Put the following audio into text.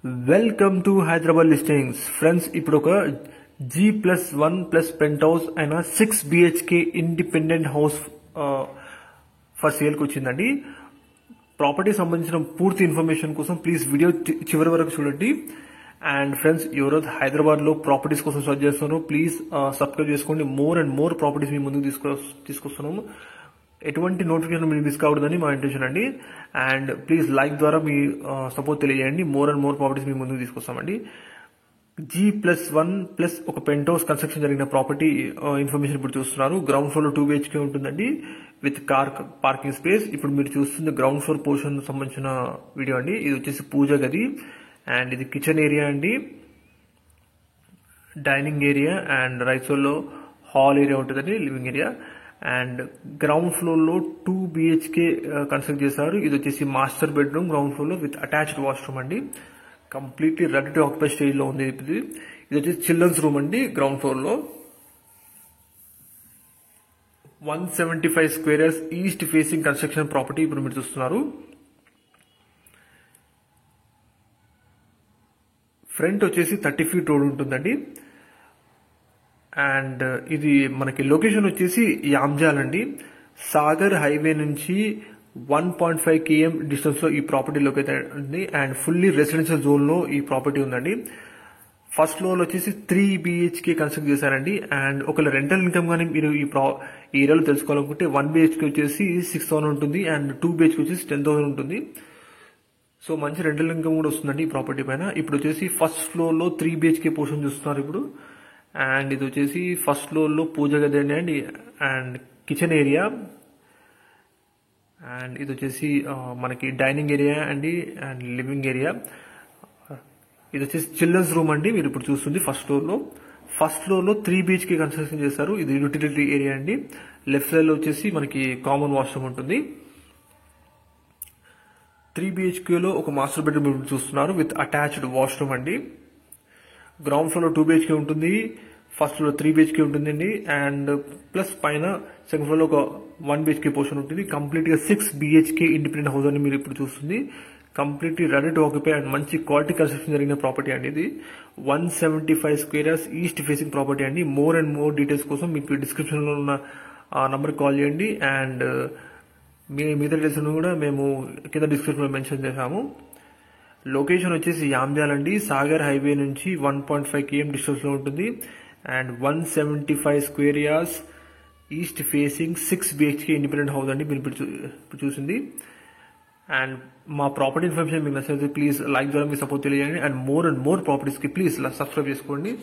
Welcome to Hyderabad listings friends. ఇప్పుడు ఒక G+1+ pent house అయిన 6 BHK ఇండిపెండెంట్ హౌస్ ఫర్ సేల్కి వచ్చిందండి. ప్రాపర్టీ సంబంధించిన పూర్తి ఇన్ఫర్మేషన్ కోసం ప్లీజ్ వీడియో చివరి వరకు చూడండి. అండ్ ఫ్రెండ్స్, ఎవరైతే హైదరాబాద్ లో ప్రాపర్టీస్ కోసం సర్చ్ చేస్తున్నారో ప్లీజ్ సబ్స్క్రైబ్ చేసుకోండి. మోర్ అండ్ మోర్ ప్రాపర్టీస్ మీ ముందుకు తీసుకొస్తున్నాము. ఎటువంటి నోటిఫికేషన్ మీరు మిస్ కావద్దని మా ఇంటెన్షన్ అండి. అండ్ ప్లీజ్ లైక్ ద్వారా మీ సపోర్ట్ తెలియజేయండి. మోర్ అండ్ మోర్ ప్రాపర్టీస్ మీ ముందుకు తీసుకొస్తామండి. G+1+ ఒక పెంట్ హౌస్ కన్స్ట్రక్షన్ జరిగిన ప్రాపర్టీ ఇన్ఫర్మేషన్ ఇప్పుడు చూస్తున్నారు. గ్రౌండ్ ఫ్లోర్ లో 2 BHK ఉంటుందండి విత్ కార్ పార్కింగ్ స్పేస్. ఇప్పుడు మీరు చూస్తుంది గ్రౌండ్ ఫ్లోర్ పోర్షన్ సంబంధించిన వీడియో అండి. ఇది వచ్చేసి పూజ గది అండ్ ఇది కిచెన్ ఏరియా అండి, dining area and right side లో హాల్ ఏరియా ఉంటుందండి, living area. And ground floor లో 2 BHK కన్స్ట్రక్ట్ చేశారు. ఇది వచ్చేసి మాస్టర్ బెడ్రూమ్ గ్రౌండ్ ఫ్లోర్ లో విత్ అటాచ్డ్ వాష్రూమ్ అండి. Completely ready to occupy stage లో ఉంది. ఇది వచ్చేసి చిల్డ్రన్స్ రూమ్ అండి. గ్రౌండ్ ఫ్లోర్ లో 175 square yards east facing construction property ఇప్పుడు మీరు చూస్తున్నారు. ఫ్రంట్ వచ్చేసి 30 feet రోడ్ ఉంటుందండి. అండ్ ఇది మనకి లొకేషన్ వచ్చేసి యామ్జాల్ అండి. సాగర్ హైవే నుంచి 1.5 km డిస్టెన్స్ లో ఈ ప్రాపర్టీ లొకేట్ ఉంది. అండ్ ఫుల్లీ రెసిడెన్షియల్ జోన్ లో ఈ ప్రాపర్టీ ఉందండి. ఫస్ట్ ఫ్లోర్ వచ్చేసి 3 BHK కన్స్ట్రక్ట్ చేశారండి. అండ్ ఒకవేళ రెంటల్ ఇన్కమ్ కానీ మీరు ఈ ఏరియాలో తెలుసుకోవాలనుకుంటే 1 BHK వచ్చేసి 6,000 ఉంటుంది అండ్ 2 BHK వచ్చేసి 10,000 ఉంటుంది. సో మంచి రెంటల్ ఇన్కమ్ కూడా వస్తుందండి ఈ ప్రాపర్టీ పైన. ఇప్పుడు వచ్చేసి ఫస్ట్ ఫ్లోర్ లో 3 BHK పోర్షన్ చూస్తున్నారు ఇప్పుడు. అండ్ ఇది వచ్చేసి ఫస్ట్ ఫ్లోర్ లో పూజ గది అండి అండ్ కిచెన్ ఏరియా. అండ్ ఇది వచ్చేసి మనకి డైనింగ్ ఏరియా అండి అండ్ లివింగ్ ఏరియా. ఇది వచ్చేసి చిల్డ్రన్స్ రూమ్ అండి మీరు ఇప్పుడు చూస్తుంది ఫస్ట్ ఫ్లోర్ లో. ఫస్ట్ ఫ్లోర్ లో 3 BHK కన్స్ట్రక్షన్ చేశారు. ఇది యూటిలిటీ ఏరియా అండి. లెఫ్ట్ సైడ్ లో వచ్చేసి మనకి కామన్ వాష్రూమ్ ఉంటుంది. 3 BHK లో ఒక మాస్టర్ బెడ్రూమ్ చూస్తున్నారు విత్ అటాచ్డ్ వాష్రూమ్ అండి. గ్రౌండ్ ఫ్లోర్ లో 2 BHK ఉంటుంది, ఫస్ట్ ఫ్లోర్ లో 3 BHK ఉంటుందండి. అండ్ ప్లస్ పైన సెకండ్ ఫ్లోర్ లో ఒక 1 BHK పోర్షన్ ఉంటుంది. కంప్లీట్ గా 6 BHK ఇండిపెండెంట్ హౌస్ అని మీరు ఇప్పుడు చూస్తుంది. Completely ready to occupy and మంచి క్వాలిటీ కన్స్ట్రక్షన్ జరిగిన ప్రాపర్టీ అండి. ఇది 175 square yards east facing property అండి. మోర్ అండ్ మోర్ డీటెయిల్స్ కోసం మీకు డిస్క్రిప్షన్ లో ఉన్న నంబర్ కాల్ చేయండి. అండ్ మిగతా డీటెయిల్స్ కూడా మేము కింద డిస్క్రిప్షన్ లో మెన్షన్ చేశాము. లొకేషన్ వచ్చేసి యామ్జాల్ అండి. సాగర్ హైవే నుంచి 1.5 km డిస్టెన్స్ లో ఉంటుంది. And 175 square yards east facing 6 BHK independent house అండి మీరు ఇప్పుడు చూసింది. అండ్ మా ప్రాపర్టీ ఇన్ఫర్మేషన్ మీకు నచ్చితే ప్లీజ్ లైక్ ద్వారా మీ సపోర్ట్ తెలియజేయండి. అండ్ మోర్ ప్రాపర్టీస్ కి ప్లీజ్ సబ్స్క్రైబ్ చేసుకోండి.